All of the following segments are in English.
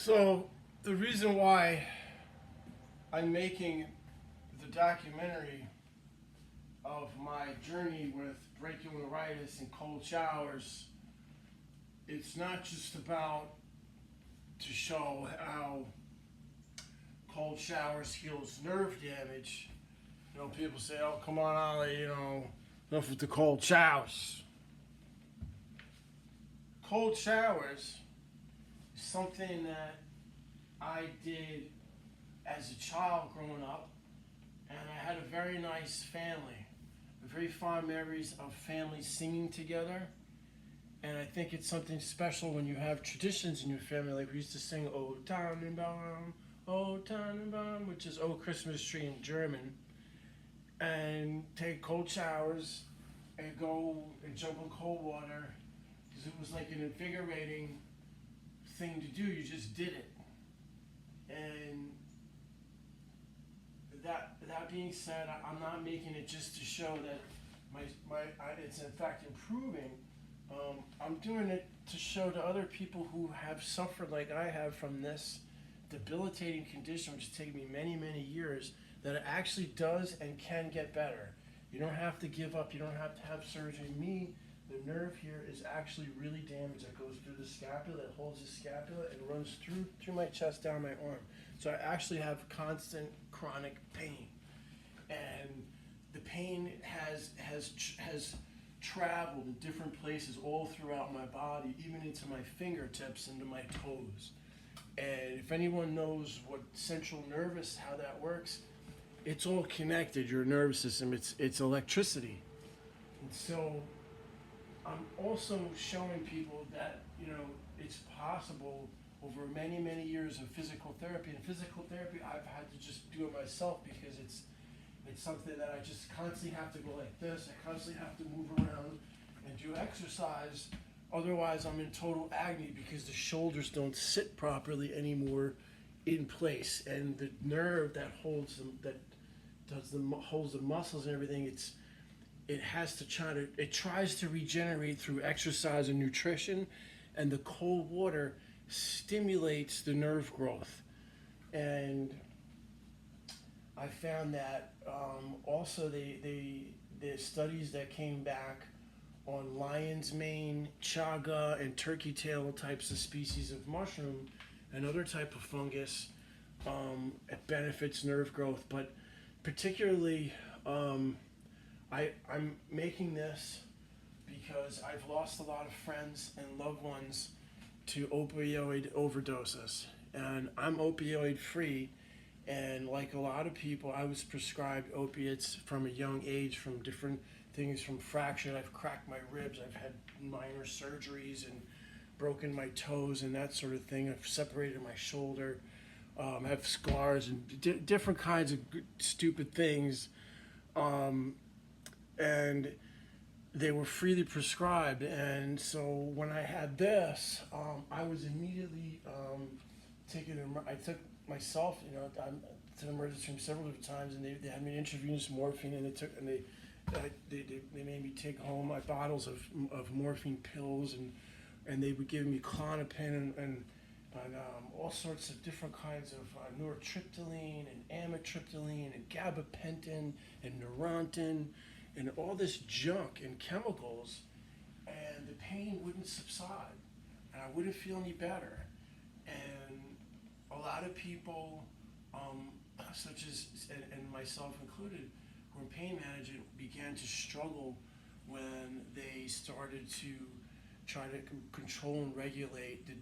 So the reason why I'm making the documentary of my journey with brachiorhinitis and cold showers, it's not just about to show how cold showers heals nerve damage. You know, people say, "Oh, come on, Ollie, enough with the cold showers." Cold showers is something that I did as a child growing up, and I had a very nice family, very fond memories of families singing together. And I think it's something special when you have traditions in your family. Like we used to sing "O Tannenbaum, O Tannenbaum," which is "O Christmas Tree" in German, and take cold showers and go and jump in cold water because it was like an invigorating thing to do. You just did it. And that being said, I'm not making it just to show that it's in fact improving. I'm doing it to show to other people who have suffered like I have from this debilitating condition, which has taken me many, many years, that it actually does and can get better. You don't have to give up. You don't have to have surgery. Me, the nerve here is actually really damaged. That goes through the scapula, that holds the scapula, and runs through my chest, down my arm. So I actually have constant chronic pain, and the pain has traveled in different places all throughout my body, even into my fingertips, into my toes. And if anyone knows what central nervous, how that works, it's all connected. Your nervous system, it's electricity. And so I'm also showing people that it's possible over many, many years of physical therapy. And physical therapy, I've had to just do it myself because it's something that I just constantly have to go like this. I constantly have to move around and do exercise. Otherwise, I'm in total agony because the shoulders don't sit properly anymore in place, and the nerve that holds them, holds the muscles and everything. It tries to regenerate through exercise and nutrition, and the cold water stimulates the nerve growth. And I found that also the studies that came back on lion's mane, chaga, and turkey tail types of species of mushroom and other type of fungus, it benefits nerve growth. But particularly, I'm making this because I've lost a lot of friends and loved ones to opioid overdoses, and I'm opioid free. And like a lot of people, I was prescribed opiates from a young age, from different things, from fracture. I've cracked my ribs. I've had minor surgeries and broken my toes and that sort of thing. I've separated my shoulder. I have scars and different kinds of stupid things. And they were freely prescribed. And so when I had this, I was immediately I took myself, to the emergency room several different times, and they had me intravenous morphine, and they made me take home my bottles of morphine pills, and they would give me Klonopin and all sorts of different kinds of nortriptyline and amitriptyline and gabapentin and Neurontin and all this junk and chemicals, and the pain wouldn't subside, and I wouldn't feel any better. And a lot of people, such as, and myself included, who are pain management, began to struggle when they started to try to control and regulate the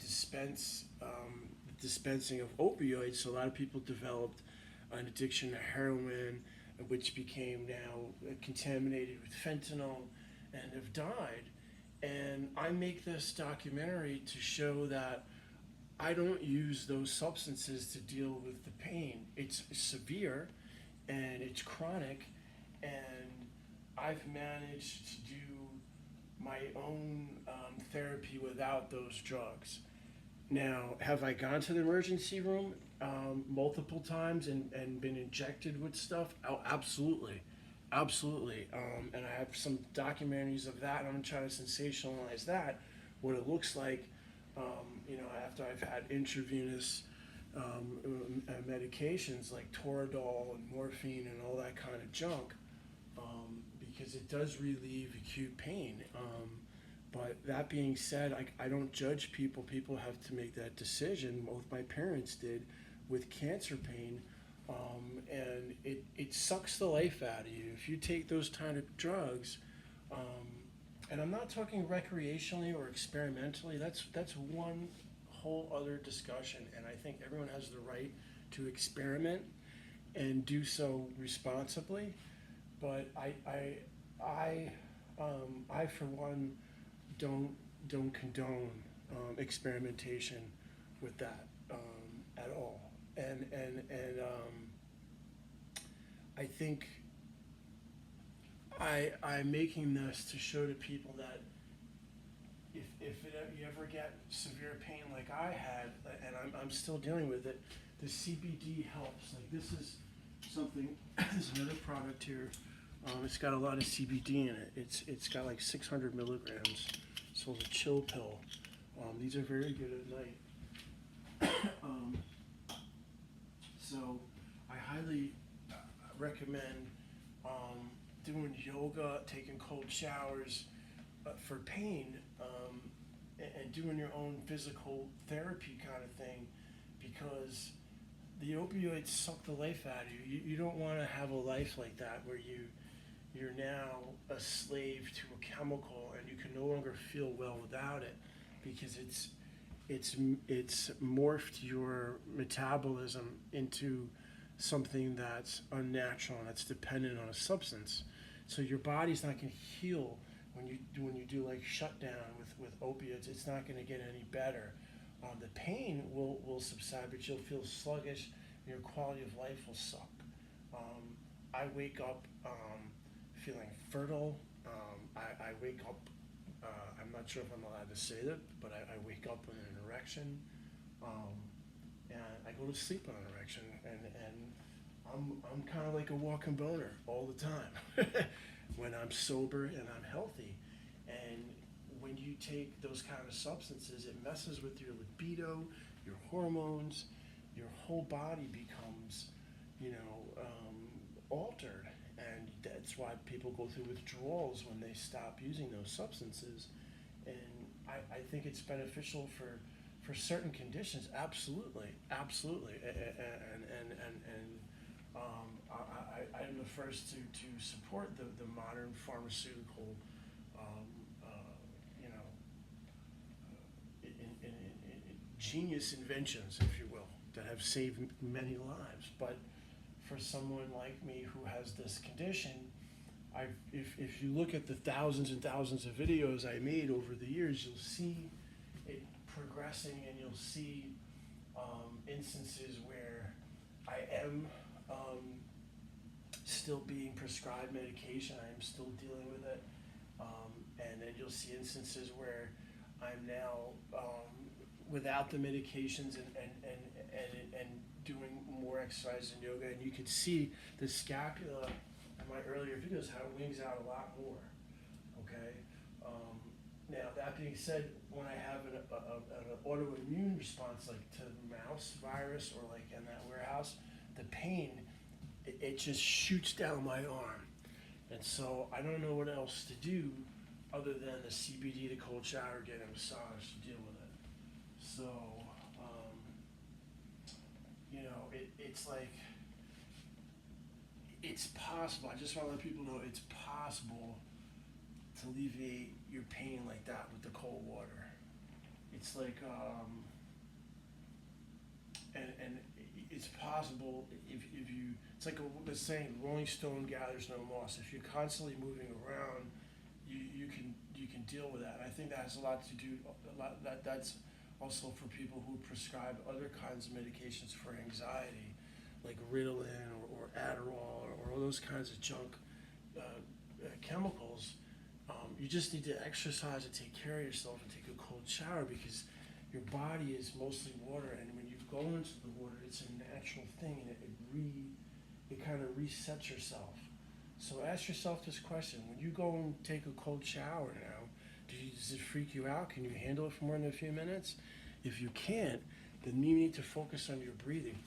dispensing of opioids. So a lot of people developed an addiction to heroin, which became now contaminated with fentanyl and have died. And I make this documentary to show that I don't use those substances to deal with the pain. It's severe and it's chronic, and I've managed to do my own therapy without those drugs. Now, have I gone to the emergency room multiple times and been injected with stuff? Oh, absolutely. Absolutely. And I have some documentaries of that, and I'm trying to sensationalize that, what it looks like after I've had intravenous medications like Toradol and morphine and all that kind of junk, because it does relieve acute pain. But that being said, I don't judge people. People have to make that decision. Both my parents did with cancer pain. And it sucks the life out of you. If you take those kind of drugs, and I'm not talking recreationally or experimentally, that's one whole other discussion. And I think everyone has the right to experiment and do so responsibly. But I for one, don't condone experimentation with that at all. And I think I'm making this to show to people that you ever get severe pain like I had, and I'm still dealing with it, the CBD helps. Like this is something, this is another product here. It's got a lot of CBD in it. It's got like 600 milligrams. So it's a chill pill. These are very good at night. So I highly recommend doing yoga, taking cold showers for pain, and doing your own physical therapy kind of thing, because the opioids suck the life out of you. You don't want to have a life like that where you're now a slave to a chemical and you can no longer feel well without it, because it's morphed your metabolism into something that's unnatural and that's dependent on a substance. So your body's not going to heal when you do like shutdown with opiates. It's not going to get any better. The pain will subside, but you'll feel sluggish and your quality of life will suck. I wake up feeling fertile. I wake up, I'm not sure if I'm allowed to say that, but I wake up with an erection, and I go to sleep on an erection, and I'm kind of like a walking boner all the time when I'm sober and I'm healthy. And when you take those kind of substances, it messes with your libido, your hormones, your whole body becomes, altered. And that's why people go through withdrawals when they stop using those substances. And I think it's beneficial for certain conditions, absolutely. I'm the first to support the modern pharmaceutical, genius inventions, if you will, that have saved many lives. But for someone like me who has this condition, if you look at the thousands and thousands of videos I made over the years, you'll see it progressing, and you'll see instances where I am still being prescribed medication. I am still dealing with it, and then you'll see instances where I'm now without the medications and doing more exercise and yoga, and you can see the scapula in my earlier videos how it wings out a lot more. Okay. Now that being said, when I have an autoimmune response like to mouse virus or like in that warehouse, the pain it just shoots down my arm, and so I don't know what else to do other than the CBD, the cold shower, get a massage to deal with it. So. It's like, it's possible. I just want to let people know it's possible to alleviate your pain like that with the cold water. It's like, and it's possible if you, it's like the saying, Rolling Stone gathers no moss. If you're constantly moving around, you can deal with that. And I think that has a lot to do, that's also for people who prescribe other kinds of medications for anxiety, like Ritalin or Adderall or all those kinds of junk chemicals. You just need to exercise and take care of yourself and take a cold shower, because your body is mostly water, and when you go into the water, it's a natural thing, and it kind of resets yourself. So ask yourself this question: when you go and take a cold shower now, does it freak you out? Can you handle it for more than a few minutes? If you can't, then you need to focus on your breathing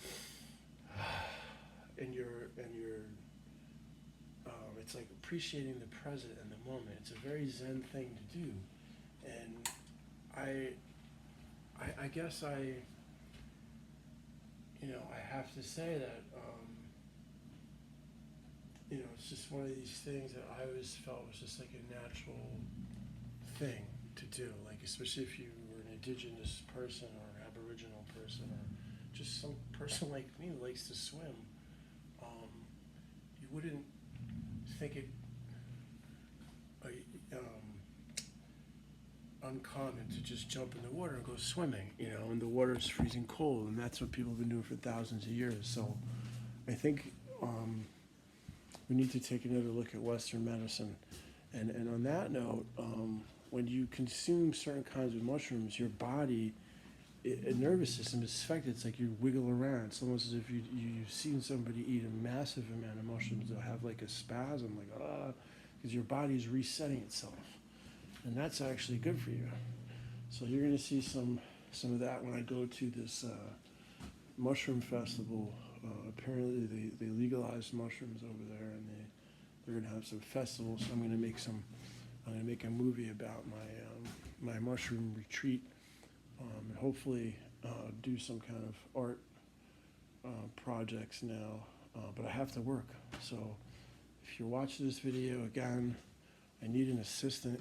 and it's like appreciating the present and the moment. It's a very Zen thing to do, and I guess I have to say that it's just one of these things that I always felt was just like a natural thing to do. Like especially if you were an indigenous person or an aboriginal person or just some person like me who likes to swim, you wouldn't think it uncommon to just jump in the water and go swimming, and the water's freezing cold, and that's what people have been doing for thousands of years. So I think we need to take another look at Western medicine. And on that note, when you consume certain kinds of mushrooms, your body, nervous system is affected. It's like you wiggle around. It's almost as if you've seen somebody eat a massive amount of mushrooms. They'll have like a spasm, like, because your body's resetting itself. And that's actually good for you. So you're going to see some of that when I go to this mushroom festival. Apparently they legalized mushrooms over there, and they're going to have some festivals. So I'm going to make a movie about my mushroom retreat, and hopefully do some kind of art projects now. But I have to work. So if you're watching this video again, I need an assistant.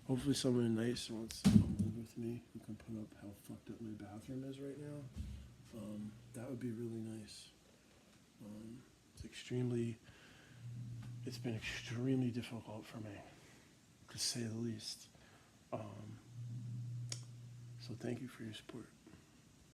Hopefully someone nice wants to come live with me who can put up how fucked up my bathroom is right now. That would be really nice. It's been extremely difficult for me, to say the least. So thank you for your support.